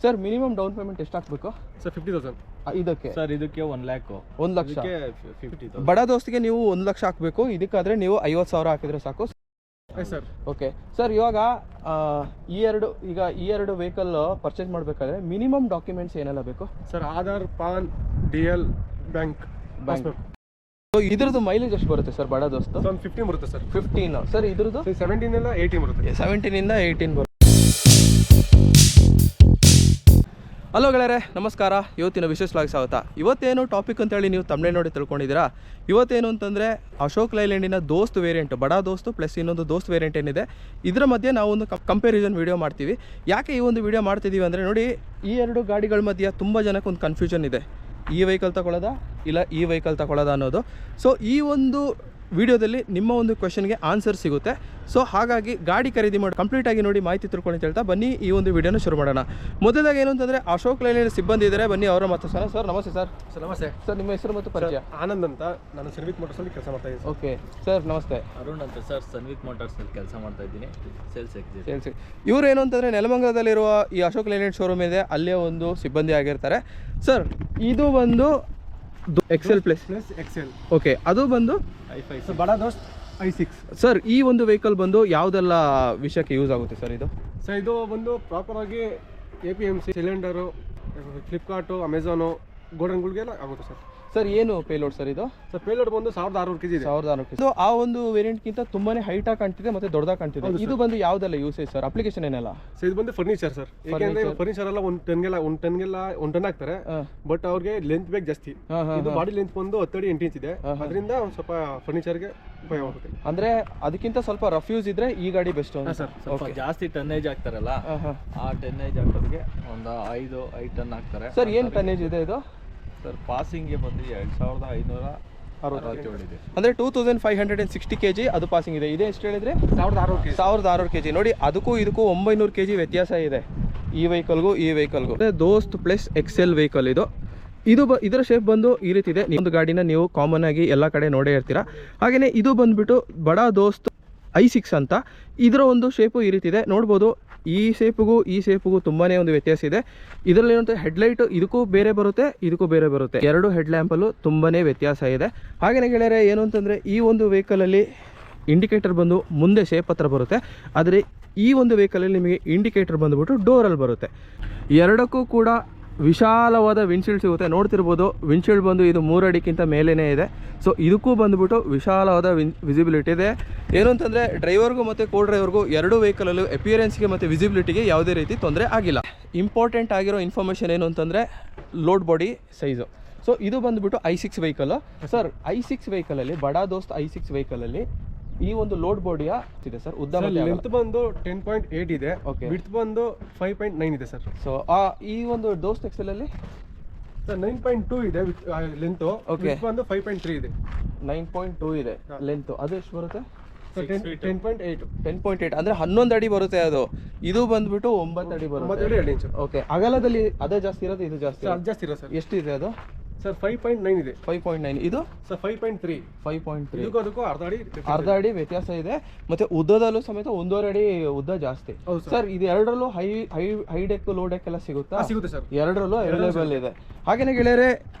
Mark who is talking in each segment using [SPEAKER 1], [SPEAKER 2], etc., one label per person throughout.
[SPEAKER 1] Sir minimum down payment ಎಷ್ಟು ಹಾಕಬೇಕು
[SPEAKER 2] sir? 50,000
[SPEAKER 1] ಇದಕ್ಕೆ.
[SPEAKER 3] ಸರ್ ಇದಕ್ಕೆ 1 lakh.
[SPEAKER 1] 1 ಲಕ್ಷ.
[SPEAKER 2] 50,000
[SPEAKER 1] ಬಡ ದೋಸ್ತಿಗೆ ನೀವು 1 ಲಕ್ಷ ಹಾಕಬೇಕು. ಇದಕ್ಕಾದ್ರೆ ನೀವು 50,000 ಹಾಕಿದ್ರೆ ಸಾಕು
[SPEAKER 2] ಸರ್.
[SPEAKER 1] ಓಕೆ ಸರ್, ಇವಾಗ ಈ ಎರಡು ವೆಹಿಕಲ್ ಪರ್ಚೇಸ್ ಮಾಡಬೇಕಾದ್ರೆ ಮಿನಿಮಮ್ ಡಾಕ್ಯುಮೆಂಟ್ಸ್ ಏನೆಲ್ಲ ಬೇಕು
[SPEAKER 2] sir? Aadhaar, PAN, DL, bank.
[SPEAKER 1] So ಇದ್ರದ್ದು ಮೈಲೇಜ್ ಎಷ್ಟು ಬರುತ್ತೆ ಸರ್ ಬಡ ದೋಸ್ತು?
[SPEAKER 2] 15 ಬರುತ್ತೆ ಸರ್.
[SPEAKER 1] 15 ಸರ್. ಇದ್ರದ್ದು
[SPEAKER 2] 17 ಇಂದ 18 ಬರುತ್ತೆ.
[SPEAKER 1] 17 ಇಂದ 18 ಬರುತ್ತೆ. ಹಲೋ ಗೆಳೆಯರೆ, ನಮಸ್ಕಾರ. ಇವತ್ತಿನ ವಿಶೇಷವಾಗಿ ಸ್ವಾಗತ. ಇವತ್ತೇನು ಟಾಪಿಕ್ ಅಂತೇಳಿ ನೀವು ತಮ್ಮನೇ ನೋಡಿ ತಿಳ್ಕೊಂಡಿದ್ದೀರಾ. ಇವತ್ತೇನು ಅಂತಂದರೆ ಅಶೋಕ್ ಲೈಲ್ಯಾಂಡಿನ ದೋಸ್ತ್ ವೇರಿಯಂಟ್, ಬಡ ದೋಸ್ತು ಪ್ಲಸ್ ಇನ್ನೊಂದು ದೋಸ್ತ್ ವೇರಿಯಂಟ್ ಏನಿದೆ ಇದರ ಮಧ್ಯೆ ನಾವು ಒಂದು ಕಂಪ್ಯಾರಿಸನ್ ವೀಡಿಯೋ ಮಾಡ್ತೀವಿ. ಯಾಕೆ ಈ ಒಂದು ವೀಡಿಯೋ ಮಾಡ್ತಿದ್ದೀವಿ ಅಂದರೆ, ನೋಡಿ, ಈ ಎರಡು ಗಾಡಿಗಳ ಮಧ್ಯೆ ತುಂಬ ಜನಕ್ಕೆ ಒಂದು ಕನ್ಫ್ಯೂಷನ್ ಇದೆ. ಈ ವೆಹಿಕಲ್ ತಗೊಳ್ಳೋದಾ ಇಲ್ಲ ಈ ವೆಹಿಕಲ್ ತಗೊಳ್ಳೋದಾ ಅನ್ನೋದು. ಸೊ ಈ ಒಂದು ವಿಡಿಯೋದಲ್ಲಿ ನಿಮ್ಮ ಒಂದು ಕ್ವೆಶನ್ಗೆ ಆನ್ಸರ್ ಸಿಗುತ್ತೆ. ಸೊ ಹಾಗಾಗಿ ಗಾಡಿ ಖರೀದಿ ಮಾಡಿ ಕಂಪ್ಲೀಟಾಗಿ ನೋಡಿ ಮಾಹಿತಿ ತಿಳ್ಕೊಂಡು ಅಂತ ಹೇಳ್ತಾ ಬನ್ನಿ ಈ ಒಂದು ವಿಡಿಯೋನ ಶುರು ಮಾಡೋಣ. ಮೊದಲಾಗಿ ಏನು ಅಂತಂದರೆ, ಅಶೋಕ್ ಲೈಲ್ಯಾಂಡ್ ಸಿಬ್ಬಂದಿ ಇದ್ದಾರೆ, ಬನ್ನಿ ಅವರ ಮಾತಾಡ್ಸೋಣ. ಸರ್ ನಮಸ್ತೆ. ಸರ್
[SPEAKER 2] ನಮಸ್ತೆ
[SPEAKER 1] ಸರ್, ನಿಮ್ಮ ಹೆಸರು ಮತ್ತು ಪರಿಚಯ?
[SPEAKER 2] ಆನಂದ್ ಅಂತ, ನಾನು ಸರ್ವಿತ್ ಮೋಟರ್ಸಲ್ಲಿ ಕೆಲಸ ಮಾಡ್ತಾ ಇದ್ದೀನಿ.
[SPEAKER 1] ಓಕೆ ಸರ್, ನಮಸ್ತೆ.
[SPEAKER 3] ಅರುಣ್ ಅಂತ ಸರ್, ಸನ್ವಿತ್ ಮೋಟಾರ್ಸಲ್ಲಿ ಕೆಲಸ ಮಾಡ್ತಾ ಇದ್ದೀನಿ, ಸೇಲ್ಸ್ ಎಕ್ಸಿಕ್ಯೂಟಿವ್.
[SPEAKER 1] ಇವರು ಏನು ಅಂತಂದರೆ, ನೆಲಮಂಗಲದಲ್ಲಿರುವ ಈ ಅಶೋಕ್ ಲೈಲ್ಯಾಂಡ್ ಶೋರೂಮ್ ಇದೆ, ಅಲ್ಲೇ ಒಂದು ಸಿಬ್ಬಂದಿ ಆಗಿರ್ತಾರೆ. ಸರ್, ಇದು ಬಂದು XL ಪ್ಲಸ್
[SPEAKER 2] XL.
[SPEAKER 1] ಓಕೆ, ಅದು ಬಂದು
[SPEAKER 3] i5
[SPEAKER 2] ಸರ್. ಬಡ ದೋಸ್ತ್ i6.
[SPEAKER 1] ಸರ್, ಈ ಒಂದು ವೆಹಿಕಲ್ ಬಂದು ಯಾವುದೆಲ್ಲ ವಿಷಯಕ್ಕೆ ಯೂಸ್ ಆಗುತ್ತೆ ಸರ್ ಇದು?
[SPEAKER 2] ಸರ್, ಇದು ಬಂದು ಪ್ರಾಪರ್ ಆಗಿ APMC, ಸಿಲಿಂಡರು, ಫ್ಲಿಪ್ಕಾರ್ಟು, ಅಮೆಝಾನು, ಗೋಡನ್ಗಳಿಗೆಲ್ಲ ಆಗುತ್ತೆ ಸರ್.
[SPEAKER 1] ಸರ್, ಏನು ಪೇಲೋಡ್ ಸರ್ ಇದು?
[SPEAKER 2] ಸರ್, ಪೇಲೋಡ್ ಬಂದು 1600 kg ಇದೆ.
[SPEAKER 1] 1600 kg. ಆ ಒಂದು ವೇರಿಯಂಟ್ಗಿಂತ ತುಂಬಾನೇ ಹೈಟಾಗಿ ಕಾಣ್ತಿದೆ ಮತ್ತೆ ದೊಡ್ಡದಾಗಿ ಕಾಣ್ತಿದೆ. ಇದು ಬಂದು ಯಾವುದೆಲ್ಲ ಯೂಸೇಜ್ ಸರ್? ಅಪ್ಲಿಕೇಶನ್ ಏನೆಲ್ಲ?
[SPEAKER 2] ಸೊ ಇದು ಬಂದು ಫರ್ನಿಚರ್ ಸರ್. ಯಾಕೆಂದ್ರೆ ಫರ್ನಿಚರ್ ಎಲ್ಲ 1 ಟನ್ ಹಾಕ್ತಾರೆ, ಬಟ್ ಅವ್ರಿಗೆ ಲೆಂತ್ ಬೇಕು ಜಾಸ್ತಿ. ಇದು ಬಾಡಿ ಲೆಂತ್ ಬಂದು 10 ಅಡಿ 8 ಇಂಚ್ ಇದೆ, ಅದರಿಂದ ಒಂದು ಸ್ವಲ್ಪ ಫರ್ನಿಚರ್ಗೆ ಉಪಯೋಗ ಆಗುತ್ತೆ.
[SPEAKER 1] ಅಂದ್ರೆ ಅದಕ್ಕಿಂತ ಸ್ವಲ್ಪ ರಫ್ ಯೂಸ್ ಇದ್ರೆ ಈ ಗಾಡಿ ಬೆಸ್ಟ್
[SPEAKER 2] ಸರ್.
[SPEAKER 3] ಸ್ವಲ್ಪ ಜಾಸ್ತಿ ಟನ್ನೇಜ್ ಹಾಕ್ತಾರಲ್ಲ, ಆ ಟನ್ನೇಜ್ ಹಾಕೋರಿಗೆ ಒಂದು 5 ಟನ್ ಹಾಕ್ತಾರೆ.
[SPEAKER 1] ಸರ್, ಏನು ಟನ್ನೇಜ್ ಇದೆ ಇದು?
[SPEAKER 3] ಸರ್, ಪಾಸಿಂಗ್ಗೆ ಬಂದು 2567 ಇದೆ.
[SPEAKER 1] ಅಂದ್ರೆ 2560 kg ಅದು ಪಾಸಿಂಗ್ ಇದೆ. ಇದೆ ಎಷ್ಟು ಹೇಳಿದ್ರೆ? 1600 kg. ನೋಡಿ, ಅದಕ್ಕೂ ಇದಕ್ಕೂ 900 kg ವ್ಯತ್ಯಾಸ ಇದೆ ಈ ವೆಹಿಕಲ್ಗೂ ಈ ವೆಹಿಕಲ್ಗೂ. ದೋಸ್ತ್ ಪ್ಲಸ್ XL ವೆಹಿಕಲ್ ಇದು. ಇದರ ಶೇಪ್ ಬಂದು ಈ ರೀತಿ ಇದೆ. ಒಂದು ಗಾಡಿನ ನೀವು ಕಾಮನ್ ಆಗಿ ಎಲ್ಲ ಕಡೆ ನೋಡೇ ಇರ್ತೀರಾ. ಹಾಗೆಯೇ ಇದು ಬಂದ್ಬಿಟ್ಟು ಬಡ ದೋಸ್ತ್ i6 ಅಂತ. ಇದರ ಒಂದು ಶೇಪು ಈ ರೀತಿ ಇದೆ, ನೋಡ್ಬೋದು. ಈ ಶೇಪಿಗೂ ತುಂಬಾ ಒಂದು ವ್ಯತ್ಯಾಸ ಇದೆ. ಇದರಲ್ಲಿ ಏನಂತ ಹೆಡ್ಲೈಟು ಇದಕ್ಕೂ ಬೇರೆ ಬರುತ್ತೆ, ಇದಕ್ಕೂ ಬೇರೆ ಬರುತ್ತೆ. ಎರಡು ಹೆಡ್ ಲ್ಯಾಂಪಲ್ಲೂ ತುಂಬಾ ವ್ಯತ್ಯಾಸ ಇದೆ. ಹಾಗೆಯೇ ಗೆಳೆಯರೆ, ಏನು ಅಂತಂದರೆ, ಈ ಒಂದು ವೆಹಿಕಲಲ್ಲಿ ಇಂಡಿಕೇಟರ್ ಬಂದು ಮುಂದೆ ಶೇಪ್ ಹತ್ರ ಬರುತ್ತೆ, ಆದರೆ ಈ ಒಂದು ವೆಹಿಕಲಲ್ಲಿ ನಿಮಗೆ ಇಂಡಿಕೇಟರ್ ಬಂದುಬಿಟ್ಟು ಡೋರಲ್ಲಿ ಬರುತ್ತೆ. ಎರಡಕ್ಕೂ ಕೂಡ ವಿಶಾಲವಾದ ವಿಂಡ್ಶೀಲ್ಡ್ ಸಿಗುತ್ತೆ. ನೋಡ್ತಿರ್ಬೋದು, ವಿಂಡ್ಶೀಲ್ಡ್ ಬಂದು ಇದು 3 ಅಡಿಗಿಂತ ಮೇಲೇ ಇದೆ. ಸೊ ಇದಕ್ಕೂ ಬಂದುಬಿಟ್ಟು ವಿಶಾಲವಾದ ವಿಸಿಬಿಲಿಟಿ ಇದೆ. ಏನು ಅಂತಂದರೆ, ಡ್ರೈವರ್ಗೂ ಮತ್ತು ಕೋ ಡ್ರೈವರ್ಗೂ ಎರಡು ವೆಹಿಕಲಲ್ಲೂ ಅಪಿಯರೆನ್ಸ್ಗೆ ಮತ್ತು ವಿಸಿಬಿಲಿಟಿಗೆ ಯಾವುದೇ ರೀತಿ ತೊಂದರೆ ಆಗಿಲ್ಲ. ಇಂಪಾರ್ಟೆಂಟ್ ಆಗಿರೋ ಇನ್ಫಾರ್ಮೇಷನ್ ಏನು ಅಂತಂದರೆ, ಲೋಡ್ ಬಾಡಿ ಸೈಜು. ಸೊ ಇದು ಬಂದುಬಿಟ್ಟು i6 ವೆಹಿಕಲ್ಲು. ಸರ್, i6 ವೆಹಿಕಲಲ್ಲಿ, ಬಡ ದೋಸ್ತ್ i6 ವೆಹಿಕಲಲ್ಲಿ ಈ ಒಂದು ಲೋಡ್ ಬಾಡಿಯ ಇದೆ ಸರ್. ಉದ್ದ
[SPEAKER 2] ಲೆಂತ್ ಬಂದು 10.8 ಇದೆ. ಓಕೆ, ವಿಡ್ತ್ ಬಂದು 5.9 ಇದೆ ಸರ್.
[SPEAKER 1] ಸೊ ಈ ಒಂದು ದೋಸ್ತ್ XL ಅಲ್ಲಿ
[SPEAKER 2] ಸರ್ 9.2 ಇದೆ ಲೆಂತ್. ಓಕೆ, ಬಂದು 5.3 ಇದೆ.
[SPEAKER 1] 9.2 ಇದೆ ಲೆಂತ್. ಅದು ಎಷ್ಟು ಬರುತ್ತೆ?
[SPEAKER 2] 10.8
[SPEAKER 1] ಅಂದರೆ 11 ಅಡಿ ಬರುತ್ತೆ ಅದು. ಇದು ಬಂದ್ಬಿಟ್ಟು 9 ಅಡಿ ಬರುತ್ತೆ.
[SPEAKER 2] 9 ಅಡಿ 2 ಇಂಚು.
[SPEAKER 1] ಓಕೆ, ಅಗಲದಲ್ಲಿ ಅದೇ ಜಾಸ್ತಿ ಇರೋದು, ಇದು ಜಾಸ್ತಿ
[SPEAKER 2] ಇರೋ ಸರ್.
[SPEAKER 1] ಎಷ್ಟಿದೆ ಅದು?
[SPEAKER 2] ಸರ್ 5.9 ಇದೆ.
[SPEAKER 1] 5.9. ಇದು
[SPEAKER 2] ಸರ್ 5.3.
[SPEAKER 1] 5.3.
[SPEAKER 2] ಅದಕ್ಕೂ ಅರ್ಧ
[SPEAKER 1] ಅಡಿ ವ್ಯತ್ಯಾಸ ಇದೆ. ಮತ್ತೆ ಉದ್ದದಲ್ಲೂ ಸಮೇತ 1.5 ಅಡಿ ಉದ್ದ ಜಾಸ್ತಿ. ಸರ್, ಇದು ಎರಡರಲ್ಲೂ ಹೈ ಡೆಕ್ ಲೋ ಡೆಕ್ ಎಲ್ಲ ಸಿಗುತ್ತೆ
[SPEAKER 2] ಸರ್.
[SPEAKER 1] ಎರಡರಲ್ಲೂ ಅವೈಲೇಬಲ್ ಇದೆ. ಹಾಗೇನೇ ಗೆಳೆಯರೆ,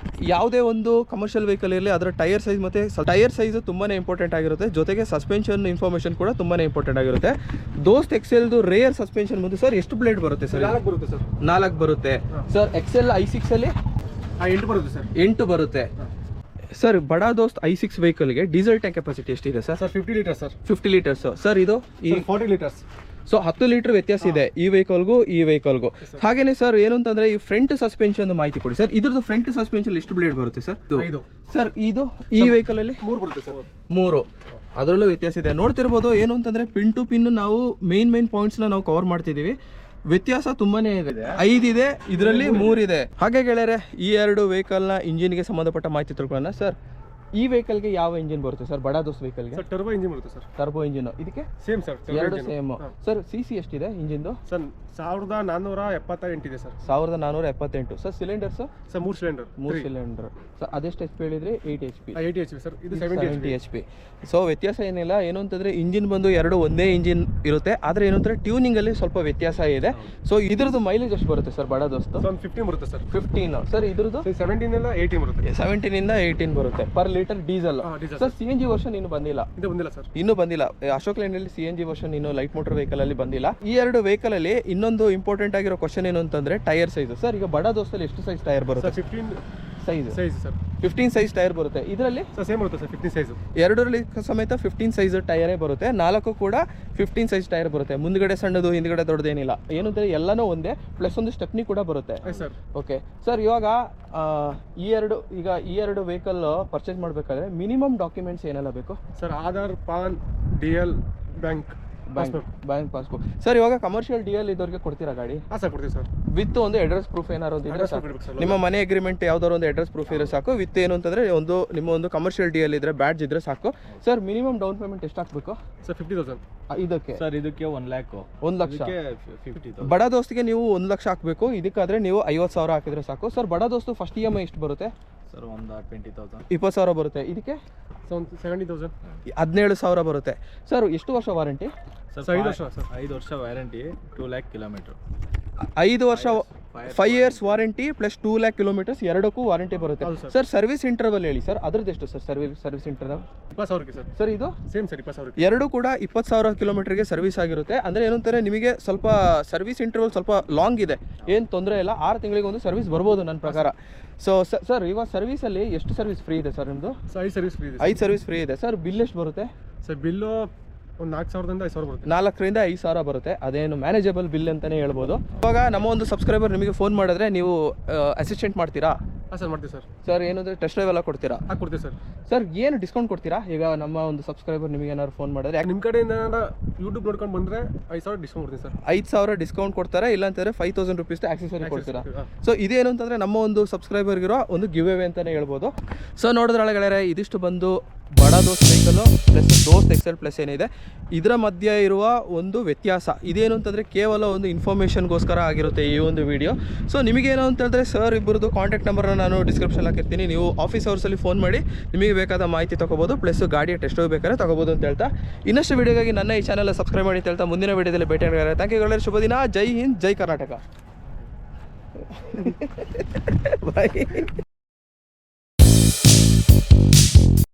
[SPEAKER 1] ಯಾವುದೇ ಒಂದು ಕಮರ್ಷಿಯಲ್ ವೆಹಿಕಲ್ ಇರಲಿ, ಅದರ ಟೈರ್ ಸೈಜ್ ಮತ್ತು ಟೈರ್ ಸೈಜ್ ತುಂಬಾ ಇಂಪಾರ್ಟೆಂಟ್ ಆಗಿರುತ್ತೆ. ಜೊತೆಗೆ ಸಸ್ಪೆನ್ಷನ್ ಇನ್ಫಾರ್ಮೇಷನ್ ಕೂಡ ತುಂಬಾ ಇಂಪಾರ್ಟೆಂಟ್ ಆಗಿರುತ್ತೆ. ದೋಸ್ತ್ XLದು ರೇರ್ ಸಸ್ಪೆನ್ಷನ್ ಬಂದು ಸರ್ ಎಷ್ಟು ಬ್ಲೇಡ್ ಬರುತ್ತೆ ಸರ್?
[SPEAKER 2] 4 ಬರುತ್ತೆ ಸರ್.
[SPEAKER 1] 4 ಬರುತ್ತೆ. ಸರ್, XL i6 ಅಲ್ಲಿ
[SPEAKER 2] 8 ಬರುತ್ತೆ ಸರ್.
[SPEAKER 1] 8 ಬರುತ್ತೆ. ಸರ್, ಬಡ ದೋಸ್ತ್ i6 ವೆಹಿಕಲ್ಗೆ ಡೀಸೆಲ್ ಟ್ಯಾಂಕ್ ಕೆಪಾಸಿಟಿ ಎಷ್ಟಿದೆ sir?
[SPEAKER 2] 50 litre sir.
[SPEAKER 1] 50 litres. Sir, ಇದು
[SPEAKER 2] 40 ಲೀಟರ್ಸ್.
[SPEAKER 1] ಸೊ 10 ಲೀಟರ್ ವ್ಯತ್ಯಾಸ ಇದೆ ಈ ವೆಹಿಕಲ್ಗೂ ಈ ವೆಹಿಕಲ್ಗೂ. ಹಾಗೇನೆ ಸರ್, ಏನು ಅಂತಂದ್ರೆ, ಈ ಫ್ರಂಟ್ ಸಸ್ಪೆನ್ಷನ್ ಮಾಹಿತಿ ಕೊಡಿ ಸರ್. ಇದ್ರದ್ದು ಫ್ರಂಟ್ ಸಸ್ಪೆನ್ಷನ್ ಎಷ್ಟು ಬ್ಲೇಡ್ ಬರುತ್ತೆ ಸರ್?
[SPEAKER 2] 5.
[SPEAKER 1] ಸರ್, ಇದು ಈ ವೆಹಿಕಲ್ ಅಲ್ಲಿ
[SPEAKER 2] 3 ಬರುತ್ತೆ ಸರ್.
[SPEAKER 1] 3. ಅದರಲ್ಲೂ ವ್ಯತ್ಯಾಸ ಇದೆ. ನೋಡ್ತಿರ್ಬೋದು, ಏನು ಅಂತಂದ್ರೆ, ಪಿನ್ ಟು ಪಿನ್ ನಾವು ಮೇನ್ ಪಾಯಿಂಟ್ಸ್ನ ನಾವು ಕವರ್ ಮಾಡ್ತಿದ್ದೀವಿ. ವ್ಯತ್ಯಾಸ ತುಂಬಾನೇ ಇದೆ. 5 ಇದೆ, ಇದರಲ್ಲಿ 3 ಇದೆ. ಹಾಗೆ ಗೆಳೆಯರೆ, ಈ ಎರಡು ವೆಹಿಕಲ್ನ ಇಂಜಿನ್ಗೆ ಸಂಬಂಧಪಟ್ಟ ಮಾಹಿತಿ ತಿಳ್ಕೊಳ್ಳೋಣ. ಸರ್, ಈ ವೆಹಿಕಲ್ಗೆ ಯಾವ ಇಂಜಿನ್ ಬರುತ್ತೆ ಸರ್? ಬಡಾ ದೋಸ್ತ್ ವೆಹಿಕಲ್ಗೆ
[SPEAKER 2] ಸರ್ ಟರ್ಬೋ ಇಂಜಿನ್ ಬರುತ್ತೆ ಸರ್.
[SPEAKER 1] Turbo engine. ಇದಕ್ಕೆ
[SPEAKER 2] ಸೇಮ್ ಸರ್,
[SPEAKER 1] ಎರಡು ಸೇಮ್. ಸರ್ CC ಎಷ್ಟಿದೆ ಇಂಜಿನ್ದು?
[SPEAKER 2] ಸರ್ 1478 ಇದೆ sir.
[SPEAKER 1] 1478. Sir cylinders?
[SPEAKER 2] Sir 3 cylinder.
[SPEAKER 1] 3 cylinder. Sir ಅದೆಷ್ಟು HP ಹೇಳಿದ್ರಿ? 8 HP.
[SPEAKER 2] 80 HP sir. ಇದು 70
[SPEAKER 1] HP. ಸೊ ವ್ಯತ್ಯಾಸ ಏನಿಲ್ಲ. ಏನು ಅಂತಂದ್ರೆ ಇಂಜಿನ್ ಬಂದು ಎರಡು ಒಂದೇ ಇಂಜಿನ್ ಇರುತ್ತೆ, ಆದರೆ ಏನು ಅಂತಂದ್ರೆ ಟ್ಯೂನಿಂಗ್ ಅಲ್ಲಿ ಸ್ವಲ್ಪ ವ್ಯತ್ಯಾಸ ಇದೆ. ಸೊ ಇದ್ರದ್ದು ಮೈಲೇಜ್ ಎಷ್ಟು ಬರುತ್ತೆ ಸರ್ ಬಡಾ ದೋಸ್ತ್?
[SPEAKER 2] 15 ಬರುತ್ತೆ ಸರ್.
[SPEAKER 1] 15. ಸರ್ ಇದ್ರದ್ದು
[SPEAKER 2] 17 ಇಂದ 18 ಬರುತ್ತೆ.
[SPEAKER 1] 17 ಇಂದ 18 ಬರುತ್ತೆ per litre diesel. Sir CNG version ಇನ್ನು ಬಂದಿಲ್ಲ?
[SPEAKER 2] ಇದು ಬಂದಿಲ್ಲ ಸರ್.
[SPEAKER 1] ಇನ್ನೂ ಬಂದಿಲ್ಲ. ಅಶೋಕ್ ಲೈನಲ್ಲಿ CNG ವರ್ಷನ್ ಇನ್ನು ಲೈಟ್ ಮೋಟರ್ ವೆಹಿಕಲ್ ಅಲ್ಲಿ ಬಂದಿಲ್ಲ. ಈ ಎರಡು ವೆಹಿಕಲ್ ಅಲ್ಲಿ ಇನ್ನೊಂದು ಇಂಪಾರ್ಟೆಂಟ್ ಆಗಿರೋ ಕ್ವಶನ್ ಏನು ಅಂತಂದ್ರೆ ಟೈರ್ ಸೈಜ್. ಸರ್ ಈಗ ಬಡಾ ದೋಸ್ತಲ್ಲಿ ಎಷ್ಟು ಸೈಜ್ ಟೈರ್ ಬರುತ್ತೆ?
[SPEAKER 2] 15
[SPEAKER 1] ಸೈಜ್
[SPEAKER 2] ಸರ್.
[SPEAKER 1] 15 ಸೈಜ್ ಟೈರ್ ಬರುತ್ತೆ. ಇದರಲ್ಲಿ
[SPEAKER 2] ಸರ್ ಸೇಮ್ ಬರುತ್ತೆ ಸರ್, 15 ಸೈಜ್.
[SPEAKER 1] ಎರಡರಲ್ಲಿ ಸಮೇತ 15 ಸೈಜ್ ಟೈರೇ ಬರುತ್ತೆ. 4 ಕೂಡ 15 ಸೈಜ್ ಟೈರ್ ಬರುತ್ತೆ. ಮುಂದ್ಗಡೆ ಸಣ್ಣದು ಹಿಂದ್ಗಡೆ ದೊಡ್ಡದೇನಿಲ್ಲ. ಏನು ಅಂತಂದ್ರೆ ಎಲ್ಲನೂ ಒಂದೇ, ಪ್ಲಸ್ ಒಂದು ಸ್ಟೆಪ್ನಿ ಕೂಡ ಬರುತ್ತೆ.
[SPEAKER 2] ಸರ್
[SPEAKER 1] ಓಕೆ ಸರ್, ಇವಾಗ ಈ ಎರಡು ವೆಹಿಕಲ್ ಪರ್ಚೇಸ್ ಮಾಡಬೇಕಾದ್ರೆ ಮಿನಿಮಮ್ ಡಾಕ್ಯುಮೆಂಟ್ಸ್ ಏನೆಲ್ಲ ಬೇಕು
[SPEAKER 2] sir? Aadhaar, PAN, DL, bank
[SPEAKER 1] passbook. Sir ಇವಾಗ ಕಮರ್ಷಿಯಲ್ DL ಇದ್ದವ್ರಿಗೆ ಕೊಡ್ತೀರಾ ಗಾಡಿ?
[SPEAKER 2] ಹಾಂ ಸರ್ ಕೊಡ್ತೀವಿ ಸರ್.
[SPEAKER 1] ವಿತ್ ಒಂದು ಅಡ್ರೆಸ್ ಪ್ರೂಫ್ ಏನಾದ್ರು ಇದ್ರೆ ಸಾಕು. ನಿಮ್ಮ ಮನೆ ಅಗ್ರಿಮೆಂಟ್ ಯಾವ್ದಾದ್ರು ಒಂದು ಅಡ್ರೆಸ್ ಪ್ರೂಫ್ ಇದ್ರೆ ಸಾಕು. ವಿತ್ ಏನು ಅಂತಂದ್ರೆ ನಿಮ್ಮ ಒಂದು ಕಮರ್ಷಿಯಲ್ DL ಇದ್ರೆ ಬ್ಯಾಡ್ಜ್ ಇದ್ರೆ ಸಾಕು. ಸರ್ ಮಿನಿಮಮ್ ಡೌನ್ ಪೇಮೆಂಟ್ ಎಷ್ಟು ಹಾಕ್ಬೇಕು
[SPEAKER 2] ಸರ್? 50,000.
[SPEAKER 1] ಇದಕ್ಕೆ
[SPEAKER 3] ಸರ್ ಇದಕ್ಕೆ 1 ಲಕ್ಷ.
[SPEAKER 1] 1 ಲಕ್ಷ.
[SPEAKER 3] 50,000.
[SPEAKER 1] ಬಡಾ ದೋಸ್ತಿಗೆ ನೀವು 1 ಲಕ್ಷ ಹಾಕಬೇಕು. ಇದಕ್ಕಾದ್ರೆ ನೀವು 50,000 ಹಾಕಿದ್ರೆ ಸಾಕು. ಸರ್ ಬಡಾ ದೋಸ್ತು ಫಸ್ಟ್ EMI ಎಷ್ಟು ಬರುತ್ತೆ?
[SPEAKER 3] ಸರ್ ಒಂದು 20,000.
[SPEAKER 1] 20,000 ಬರುತ್ತೆ. ಇದಕ್ಕೆ
[SPEAKER 2] 70,000.
[SPEAKER 1] 17,000 ಬರುತ್ತೆ. ಸರ್ ಎಷ್ಟು ವರ್ಷ ವಾರಂಟಿ?
[SPEAKER 3] ಸರ್
[SPEAKER 2] 5 ವರ್ಷ ಸರ್.
[SPEAKER 3] 5 ವರ್ಷ ವ್ಯಾರಂಟಿ, 2 lakh kilometer.
[SPEAKER 1] 5 ವರ್ಷ 5 years warranty plus 2 lakh kilometers ಎರಡಕ್ಕೂ ವಾರಂಟಿ ಬರುತ್ತೆ. ಸರ್ ಸರ್ವಿಸ್ ಇಂಟರ್ವಲ್ ಹೇಳಿ ಸರ್, ಅದ್ರದ್ದು ಎಷ್ಟು sir service interval?
[SPEAKER 2] 20,000 sir.
[SPEAKER 1] Sir ಇದು
[SPEAKER 2] ಸೇಮ್ ಸರ್, 20,000.
[SPEAKER 1] ಎರಡು ಕೂಡ 20,000 ಕಿಲೋಮೀಟರ್ಗೆ ಸರ್ವಿಸ್ ಆಗಿರುತ್ತೆ. ಅಂದರೆ ಏನು ಅಂತಾರೆ, ನಿಮಗೆ ಸ್ವಲ್ಪ ಸರ್ವಿಸ್ ಇಂಟರ್ವಲ್ ಸ್ವಲ್ಪ ಲಾಂಗ್ ಇದೆ, ಏನು ತೊಂದರೆ ಇಲ್ಲ. 6 ತಿಂಗಳಿಗೆ ಒಂದು ಸರ್ವಿಸ್ ಬರ್ಬೋದು ನನ್ನ ಪ್ರಕಾರ. ಸೊ ಸರ್ ಇವಾಗ ಸರ್ವಿಸಲ್ಲಿ ಎಷ್ಟು ಸರ್ವಿಸ್ ಫ್ರೀ ಇದೆ ಸರ್ ನಿಮ್ಮದು?
[SPEAKER 2] 5 ಸರ್ವಿಸ್ ಫ್ರೀ ಇದೆ.
[SPEAKER 1] 5 ಸರ್ವಿಸ್ ಫ್ರೀ ಇದೆ. ಸರ್ ಬಿಲ್ ಎಷ್ಟು ಬರುತ್ತೆ?
[SPEAKER 2] ಸರ್ ಬಿಲ್ಲು ಒಂದು 4,000ದಿಂದ 5,000 ಬರುತ್ತೆ.
[SPEAKER 1] 4ರಿಂದ 5,000 ಬರುತ್ತೆ. ಅದೇನು ಮ್ಯಾನೇಜಬಲ್ ಬಿಲ್ ಅಂತಲೇ ಹೇಳ್ಬೋದು. ಇವಾಗ ನಮ್ಮ ಒಂದು ಸಬ್ಸ್ಕ್ರೈಬರ್ ನಿಮಗೆ ಫೋನ್ ಮಾಡಿದ್ರೆ ನೀವು ಅಸಿಸ್ಟೆಂಟ್ ಮಾಡ್ತೀರಾ?
[SPEAKER 2] ಹಾಂ ಸರ್ ಮಾಡ್ತೀವಿ ಸರ್.
[SPEAKER 1] ಸರ್ ಏನಂದರೆ ಟೆಸ್ಟ್ ಡ್ರೈವ್ ಎಲ್ಲ ಕೊಡ್ತೀರಾ?
[SPEAKER 2] ಹಾಂ ಕೊಡ್ತೀವಿ ಸರ್.
[SPEAKER 1] ಸರ್ ಏನು ಡಿಸ್ಕೌಂಟ್ ಕೊಡ್ತೀರಾ? ಈಗ ನಮ್ಮ ಒಂದು ಸಬ್ಸ್ಕ್ರೈಬರ್ ನಿಮಗೆ ಏನಾದ್ರು ಫೋನ್ ಮಾಡಿದ್ರೆ
[SPEAKER 2] ನಿಮ್ಮ ಕಡೆಯಿಂದ ಯೂಟ್ಯೂಬ್ ನೋಡ್ಕೊಂಡು ಬಂದರೆ 5,000 ಡಿಸ್ಕೌಂಟ್ ಕೊಡ್ತೀನಿ ಸರ್.
[SPEAKER 1] 5,000 ಡಿಸ್ಕೌಂಟ್ ಕೊಡ್ತಾರೆ. ಇಲ್ಲ ಅಂತಂದರೆ 5,000 rupees ಆಕ್ಸೆಸರಿ ಕೊಡ್ತೀರಾ? ಸೊ ಇದೇನು ಅಂತಂದರೆ ನಮ್ಮ ಒಂದು ಸಬ್ಸ್ಕ್ರೈಬರ್ಗಿರೋ ಒಂದು ಗಿವ್ ಅವೇ ಅಂತಲೇ ಹೇಳ್ಬೋದು. ಸೊ ನೋಡಿದ್ರೊಳಗಡೆ ಇದಿಷ್ಟು ಬಂದು ಬಡಾ ದೋಸ್ತ್ ವೆಹಿಕಲ್ಲು ಪ್ಲಸ್ ದೋಸ್ತ್ XL ಪ್ಲಸ್ ಏನಿದೆ ಇದರ ಮಧ್ಯೆ ಇರುವ ಒಂದು ವ್ಯತ್ಯಾಸ. ಇದೇನು ಅಂತಂದರೆ ಕೇವಲ ಒಂದು ಇನ್ಫಾರ್ಮೇಷನ್ಗೋಸ್ಕರ ಆಗಿರುತ್ತೆ ಈ ಒಂದು ವಿಡಿಯೋ. ಸೊ ನಿಮಗೇನು ಅಂತ ಹೇಳಿದ್ರೆ ಸರ್ ಇಬ್ಬರದ್ದು ಕಾಂಟ್ಯಾಕ್ಟ್ ನಂಬರ್ನ ನಾನು ಡಿಸ್ಕ್ರಿಪ್ಷನ್ ಹಾಕಿರ್ತೀನಿ. ನೀವು ಆಫೀಸ್ ಅವರ್ಸಲ್ಲಿ ಫೋನ್ ಮಾಡಿ ನಿಮಗೆ ಬೇಕಾದ ಮಾಹಿತಿ ತೊಗೋಬೋದು, ಪ್ಲಸ್ ಗಾಡಿಯ ಟೆಸ್ಟ್ ಬೇಕಾದ್ರೆ ತೊಗೋಬೋದು ಅಂತ ಹೇಳ್ತಾ ಇನ್ನಷ್ಟು ವಿಡಿಯೋಗಾಗಿ ನನ್ನ ಈ ಚಾನಲ್ ಸಬ್ಸ್ಕ್ರೈಬ್ ಮಾಡಿ ಅಂತ ಹೇಳ್ತಾ ಮುಂದಿನ ವಿಡಿಯೋದಲ್ಲಿ ಭೇಟಿ ಆಗೋಣ. Thank you. ಶುಭ ದಿನ. ಜೈ ಹಿಂದ್, ಜೈ ಕರ್ನಾಟಕ. ಬಾಯ್.